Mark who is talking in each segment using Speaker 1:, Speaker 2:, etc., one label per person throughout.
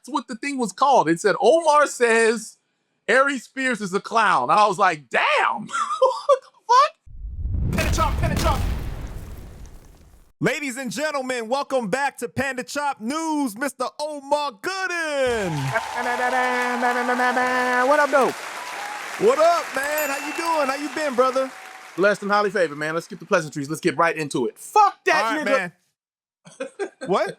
Speaker 1: That's what the thing was called. It said, Omar says Aries Spears is a clown. I was like, damn. What the fuck?
Speaker 2: Panda Chop, Panda Chop. Ladies and gentlemen, welcome back to Panda Chop News, Mr. Omar Gooding.
Speaker 1: What up, though?
Speaker 2: What up, man? How you doing? How you been, brother?
Speaker 1: Blessed and highly favored, man. Let's skip the pleasantries. Let's get right into it. Fuck that
Speaker 2: All right,
Speaker 1: nigga.
Speaker 2: man. What?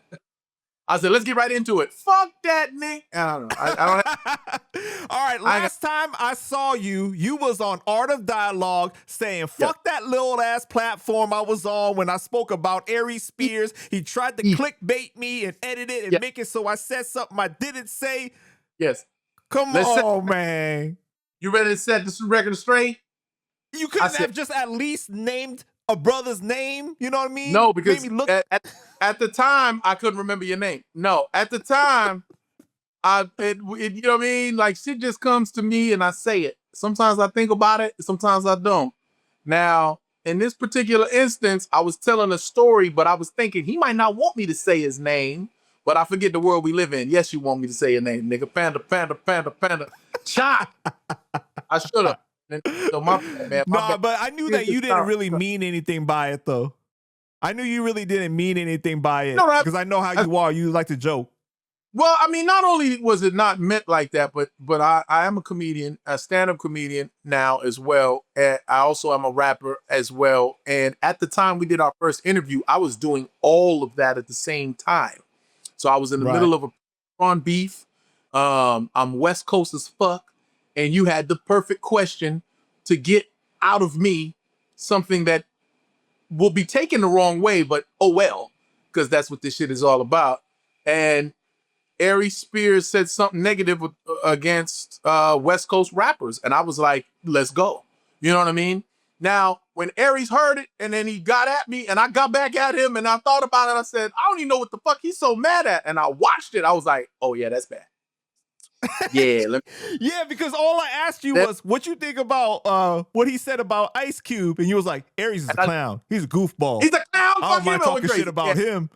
Speaker 1: I said, let's get right into it. Fuck that nigga. I don't know. I don't
Speaker 2: All right, last time I saw you, you was on Art of Dialogue saying, fuck that little ass platform I was on when I spoke about Aries Spears. He tried to clickbait me and edit it and make it so I said something I didn't say.
Speaker 1: Yes.
Speaker 2: Come on, man.
Speaker 1: You ready to set this record straight?
Speaker 2: You couldn't have just at least named a brother's name, you know what I mean?
Speaker 1: No, because
Speaker 2: look
Speaker 1: at the time, I couldn't remember your name. No, at the time, you know what I mean? Like, shit just comes to me and I say it. Sometimes I think about it, sometimes I don't. Now, in this particular instance, I was telling a story, but I was thinking he might not want me to say his name, but I forget the world we live in. Yes, you want me to say your name, nigga. Panda Chop. I should have. So man,
Speaker 2: but I knew that you didn't really mean anything by it, though. I knew you really didn't mean anything by it because I know how you are. You like to joke.
Speaker 1: Well, I mean, not only was it not meant like that, but I am a comedian, a stand-up comedian now as well. And I also am a rapper as well. And at the time we did our first interview, I was doing all of that at the same time. So I was in the middle of a on beef. I'm West Coast as fuck. And you had the perfect question to get out of me something that will be taken the wrong way, but oh well, because that's what this shit is all about. And Aries Spears said something negative against West Coast rappers. And I was like, let's go. You know what I mean? Now, when Aries heard it and then he got at me and I got back at him and I thought about it, I said, I don't even know what the fuck he's so mad at. And I watched it. I was like, oh yeah, that's bad. Yeah,
Speaker 2: yeah, because all I asked you was what you think about what he said about Ice Cube, and you was like, Aries is a clown. He's a goofball.
Speaker 1: He's a clown.
Speaker 2: I don't mind talking shit about him.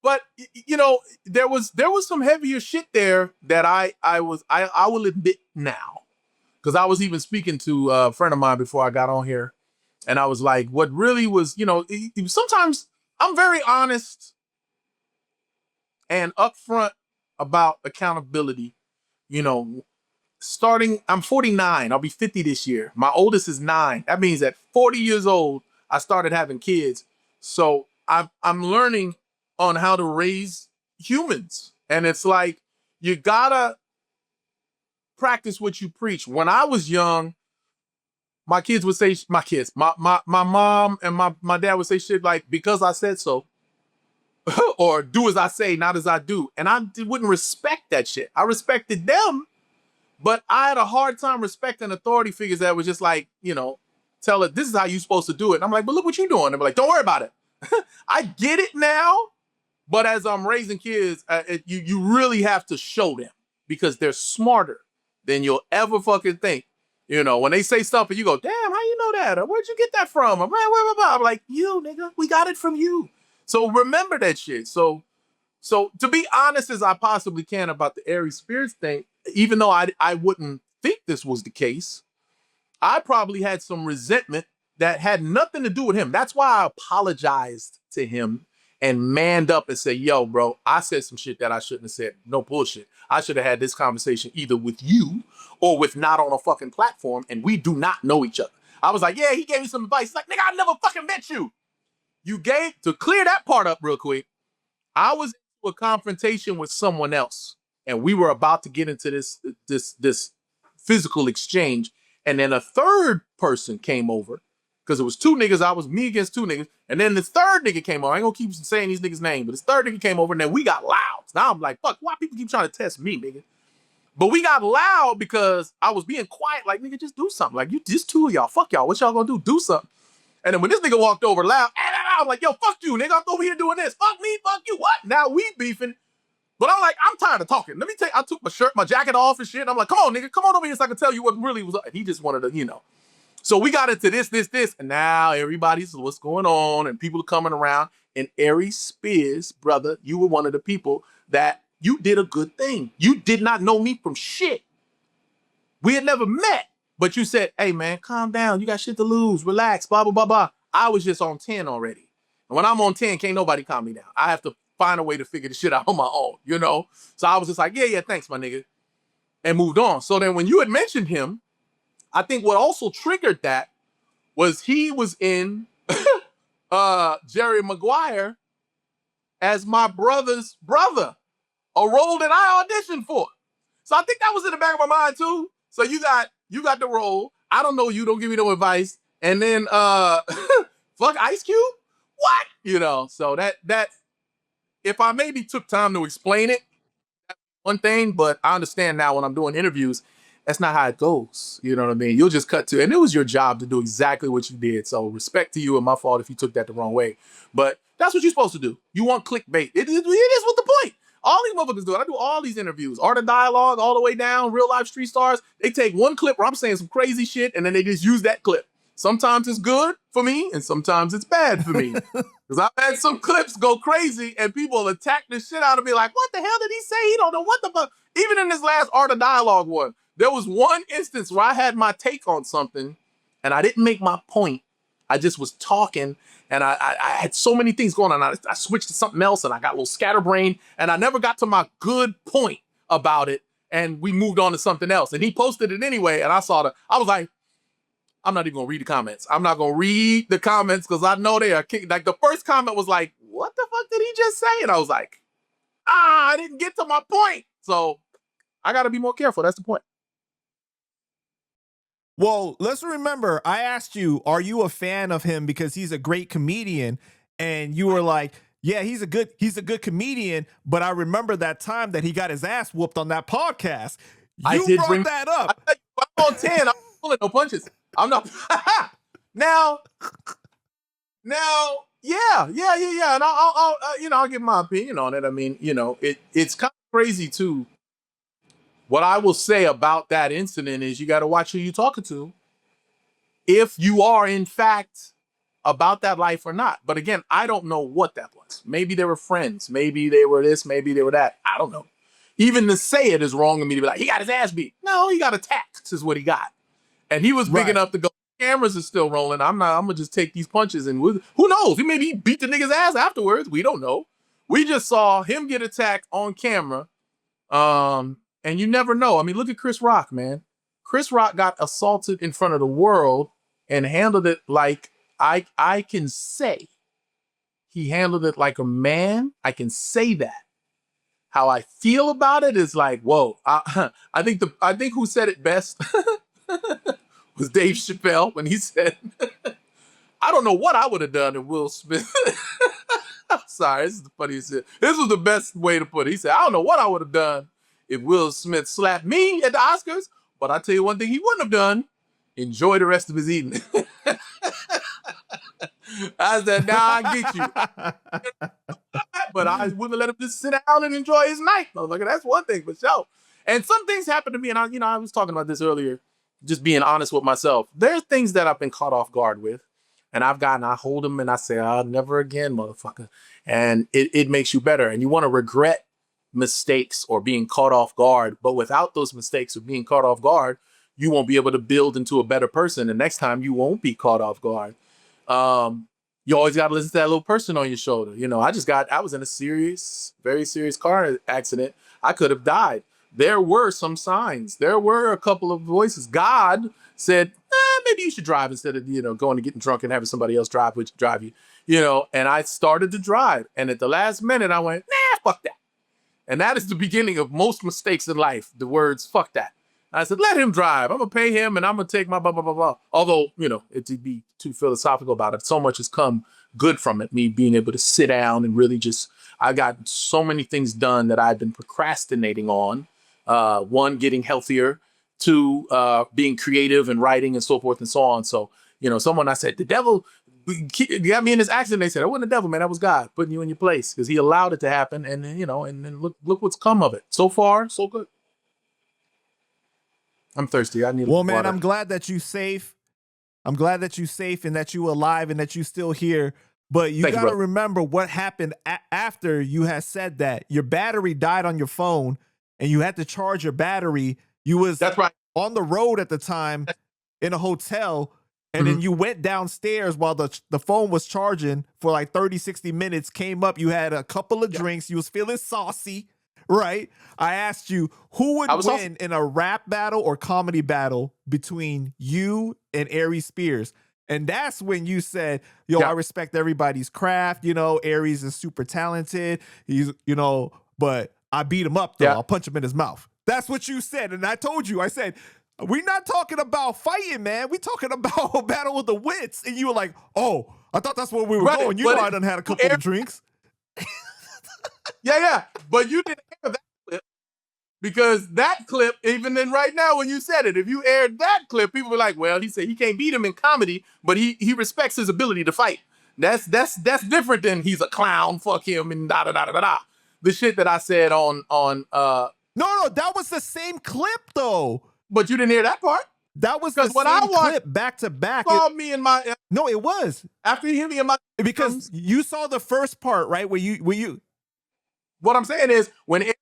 Speaker 1: But you know, there was some heavier shit there that I will admit now, because I was even speaking to a friend of mine before I got on here, and I was like, what really was, you know, sometimes I'm very honest and upfront about accountability. You know, I'm 49, I'll be 50 this year. My oldest is 9. That means at 40 years old, I started having kids. So I'm learning on how to raise humans. And it's like, you gotta practice what you preach. When I was young, my kids would say, my mom and my dad would say shit like, because I said so. Or do as I say, not as I do. And I wouldn't respect that shit. I respected them, but I had a hard time respecting authority figures that was just like, you know, tell it, this is how you're supposed to do it. And I'm like, but look what you're doing. And they're like, don't worry about it. I get it now, but as I'm raising kids, you really have to show them because they're smarter than you'll ever fucking think. You know, when they say stuff and you go, damn, how you know that? Or where'd you get that from? I'm like, you, nigga, we got it from you. So remember that shit. So to be honest as I possibly can about the Aries Spears thing, even though I wouldn't think this was the case, I probably had some resentment that had nothing to do with him. That's why I apologized to him and manned up and said, yo, bro, I said some shit that I shouldn't have said. No bullshit. I should have had this conversation either with you or with not on a fucking platform, and we do not know each other. I was like, yeah, he gave me some advice. He's like, nigga, I never fucking met you. To clear that part up real quick, I was in a confrontation with someone else, and we were about to get into this physical exchange, and then a third person came over, because it was two niggas. I was me against two niggas, and then the third nigga came over. I ain't gonna keep saying these niggas' names, but this third nigga came over, and then we got loud. Now I'm like, fuck, why people keep trying to test me, nigga? But we got loud because I was being quiet, like, nigga, just do something. Like, you just two of y'all, fuck y'all, what y'all gonna do? Do something. And then when this nigga walked over loud, I'm like, yo, fuck you, nigga. I'm over here doing this. Fuck me, fuck you. What? Now we beefing. But I'm like, I'm tired of talking. Let me tell you, I took my shirt, my jacket off and shit. I'm like, come on, nigga. Come on over here so I can tell you what really was up. And he just wanted to, you know. So we got into this. And now everybody's, what's going on? And people are coming around. And Aries Spears, brother, you were one of the people that you did a good thing. You did not know me from shit. We had never met, but you said, hey man, calm down. You got shit to lose. Relax, blah, blah, blah, blah. I was just on 10 already. And when I'm on 10, can't nobody calm me down. I have to find a way to figure the shit out on my own, you know? So I was just like, yeah, thanks, my nigga. And moved on. So then when you had mentioned him, I think what also triggered that was he was in Jerry Maguire as my brother's brother, a role that I auditioned for. So I think that was in the back of my mind too. So you got the role. I don't know you, don't give me no advice. And then fuck Ice Cube? What? You know, so that if I maybe took time to explain it, one thing, but I understand now when I'm doing interviews, that's not how it goes. You know what I mean? You'll just cut to, and it was your job to do exactly what you did. So respect to you, and my fault if you took that the wrong way. But that's what you're supposed to do. You want clickbait. It is what the point. All these motherfuckers do it. I do all these interviews, Art of Dialogue, all the way down, real life street stars. They take one clip where I'm saying some crazy shit, and then they just use that clip. Sometimes it's good for me, and sometimes it's bad for me. Because I've had some clips go crazy, and people attack the shit out of me like, what the hell did he say? He don't know what the fuck. Even in this last Art of Dialogue one, there was one instance where I had my take on something, and I didn't make my point. I just was talking, and I had so many things going on. I switched to something else, and I got a little scatterbrained, and I never got to my good point about it, and we moved on to something else. And he posted it anyway, and I was like, I'm not even gonna read the comments. I'm not gonna read the comments because I know they are kicking. Like the first comment was like, what the fuck did he just say? And I was like, I didn't get to my point. So I gotta be more careful. That's the point.
Speaker 2: Well, let's remember, I asked you, are you a fan of him because he's a great comedian? And you were like, yeah, he's a good comedian, but I remember that time that he got his ass whooped on that podcast. You brought that up.
Speaker 1: I'm on 10. I'm pulling no punches. I'm not. now, yeah. And I'll give my opinion on it. I mean, it's kind of crazy too. What I will say about that incident is you got to watch who you're talking to. If you are in fact about that life or not. But again, I don't know what that was. Maybe they were friends. Maybe they were this. Maybe they were that. I don't know. Even to say it is wrong of me to be like, he got his ass beat. No, he got attacked is what he got. And he was big enough to go, cameras are still rolling. I'm going to just take these punches and who knows? He maybe beat the nigga's ass afterwards. We don't know. We just saw him get attacked on camera. And you never know. I mean, look at Chris Rock, man. Chris Rock got assaulted in front of the world and handled it like I can say he handled it like a man. I can say that. How I feel about it is like, whoa. I think who said it best was Dave Chappelle when he said, I don't know what I would have done if Will Smith. I'm sorry, this is the funniest shit. This was the best way to put it. He said, I don't know what I would have done if Will Smith slapped me at the Oscars, but I'll tell you one thing he wouldn't have done. Enjoy the rest of his evening. I said, I get you. But I wouldn't let him just sit down and enjoy his night. Motherfucker, that's one thing for sure. And some things happen to me, and I was talking about this earlier, just being honest with myself. There's things that I've been caught off guard with, and I hold them and I say, never again, motherfucker. And it makes you better. And you want to regret mistakes or being caught off guard, but without those mistakes or being caught off guard, you won't be able to build into a better person. And next time you won't be caught off guard. You always got to listen to that little person on your shoulder. I was in a very serious car accident. I could have died. There were some signs. There were a couple of voices. God said, maybe you should drive instead of, going and getting drunk and having somebody else drive you. And I started to drive. And at the last minute, I went, fuck that. And that is the beginning of most mistakes in life. The words, fuck that. I said, let him drive. I'm going to pay him and I'm going to take my blah, blah, blah, blah. Although, it to be too philosophical about it. So much has come good from it. Me being able to sit down and really I got so many things done that I've been procrastinating on. One, getting healthier. Two, being creative and writing and so forth and so on. So, someone I said, the devil got me in this accident. They said, it wasn't the devil, man. That was God putting you in your place because he allowed it to happen. And then, and then look what's come of it. So far, so good. I'm thirsty. I need
Speaker 2: Well, man,
Speaker 1: water.
Speaker 2: I'm glad that you're safe. I'm glad that you're safe and that you're alive and that you're still here. But you
Speaker 1: Thank you,
Speaker 2: got to
Speaker 1: brother.
Speaker 2: remember what happened after you had said that. Your battery died on your phone and you had to charge your battery. You was
Speaker 1: That's right.
Speaker 2: on the road at the time in a hotel, and then you went downstairs while the phone was charging for like 30, 60 minutes, came up, you had a couple of drinks, you was feeling saucy, right? I asked you, who would win
Speaker 1: saucy
Speaker 2: in a rap battle or comedy battle between you and Aries Spears? And that's when you said, yo, I respect everybody's craft. You know, Aries is super talented. He's, you know, but I beat him up, though. I'll punch him in his mouth. That's what you said. And I told you, I said, we're not talking about fighting, man. We're talking about a battle with the wits. And you were like, oh, I thought that's where we were going. You know, I done had a couple of drinks.
Speaker 1: Yeah. But you didn't hear that clip, because that clip, even then right now when you said it, if you aired that clip, people were like, well, he said he can't beat him in comedy, but he respects his ability to fight. That's different than he's a clown, fuck him, and da-da-da-da-da. The shit that I said on
Speaker 2: No, that was the same clip, though.
Speaker 1: But you didn't hear that part?
Speaker 2: That was the same clip back to back.
Speaker 1: Me in my
Speaker 2: No, it was.
Speaker 1: After you hit me in my
Speaker 2: because you saw the first part, right? Where you
Speaker 1: What I'm saying is, when it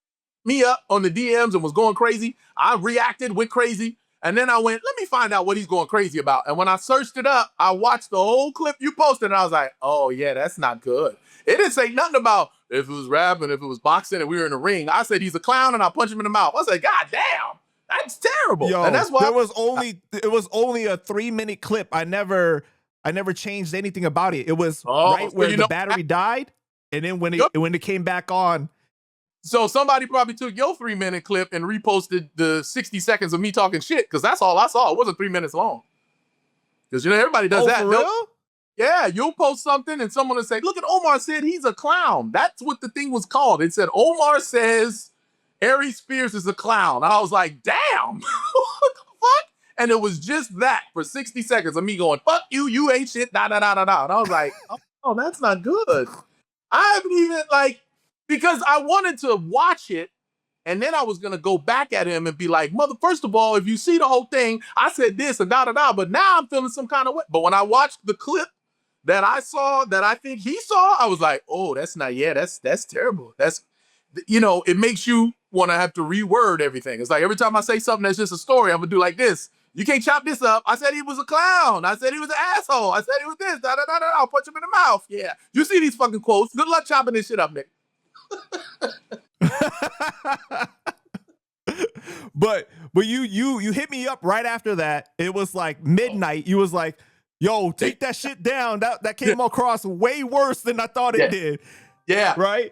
Speaker 1: me up on the DMs and was going crazy, I reacted, went crazy, and then I went, let me find out what he's going crazy about. And when I searched it up, I watched the whole clip you posted, and I was like, oh yeah, that's not good. It didn't say nothing about if it was rapping, if it was boxing, and we were in the ring. I said he's a clown, and I punch him in the mouth. I said, God damn, that's terrible.
Speaker 2: Yo,
Speaker 1: and that's why
Speaker 2: it was only a 3-minute clip. I never changed anything about it. It was right where the battery died, and then when it came back on.
Speaker 1: So somebody probably took your 3-minute clip and reposted the 60 seconds of me talking shit, because that's all I saw. It wasn't 3 minutes long. Because, you know, everybody does that.
Speaker 2: For real?
Speaker 1: Yeah, you'll post something and someone will say, look at Omar said he's a clown. That's what the thing was called. It said, Omar says Aries Spears is a clown. And I was like, damn, what the fuck? And it was just that for 60 seconds of me going, fuck you, you ain't shit, da-da-da-da-da. And I was like, oh, that's not good. I haven't even, like, because I wanted to watch it, and then I was going to go back at him and be like, first of all, if you see the whole thing, I said this and da-da-da, but now I'm feeling some kind of way. But when I watched the clip that I saw, that I think he saw, I was like, oh, that's terrible. That's, you know, it makes you want to have to reword everything. It's like every time I say something that's just a story, I'm going to do like this. You can't chop this up. I said he was a clown. I said he was an asshole. I said he was this, da-da-da-da. I'll punch him in the mouth. Yeah. You see these fucking quotes. Good luck chopping this shit up, Nick.
Speaker 2: but you hit me up right after that. It was like midnight. You was like, yo, take that shit down. That came across way worse than I thought it did.
Speaker 1: Yeah.
Speaker 2: Right?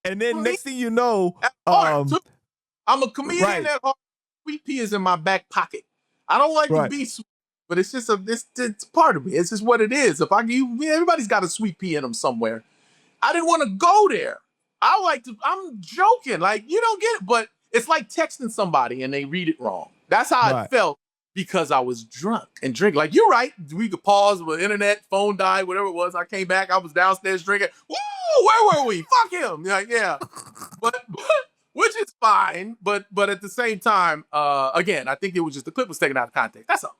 Speaker 2: And then next thing you know,
Speaker 1: I'm a comedian that sweet pea is in my back pocket. I don't like to be sweet, but it's just it's part of me. It's just what it is. Everybody's got a sweet pea in them somewhere. I didn't want to go there. I'm joking. Like, you don't get it, but it's like texting somebody and they read it wrong. That's how I felt, because I was drunk and drinking. Like, you're right. We could pause with internet, phone died, whatever it was. I came back. I was downstairs drinking. Woo! Where were we? Fuck him. Like, yeah. but which is fine. But at the same time, again, I think it was just the clip was taken out of context. That's all.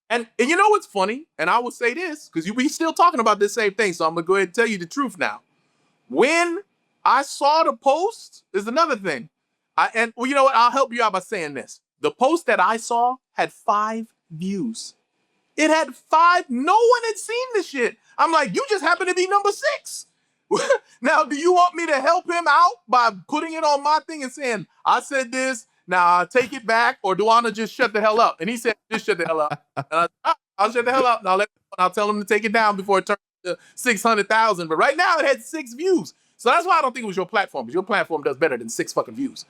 Speaker 1: And you know what's funny? And I will say this, because we still talking about this same thing. So I'm going to go ahead and tell you the truth now. When I saw the post, is another thing. You know what? I'll help you out by saying this. The post that I saw had 5 views. It had 5. No one had seen the shit. I'm like, you just happen to be number 6. Now, do you want me to help him out by putting it on my thing and saying, I said this, now I'll take it back, or do I want to just shut the hell up? And he said, just shut the hell up. And I'll shut the hell up, and I'll tell him to take it down before it turns to 600,000. But right now, it had 6 views. So that's why I don't think it was your platform, because your platform does better than 6 fucking views.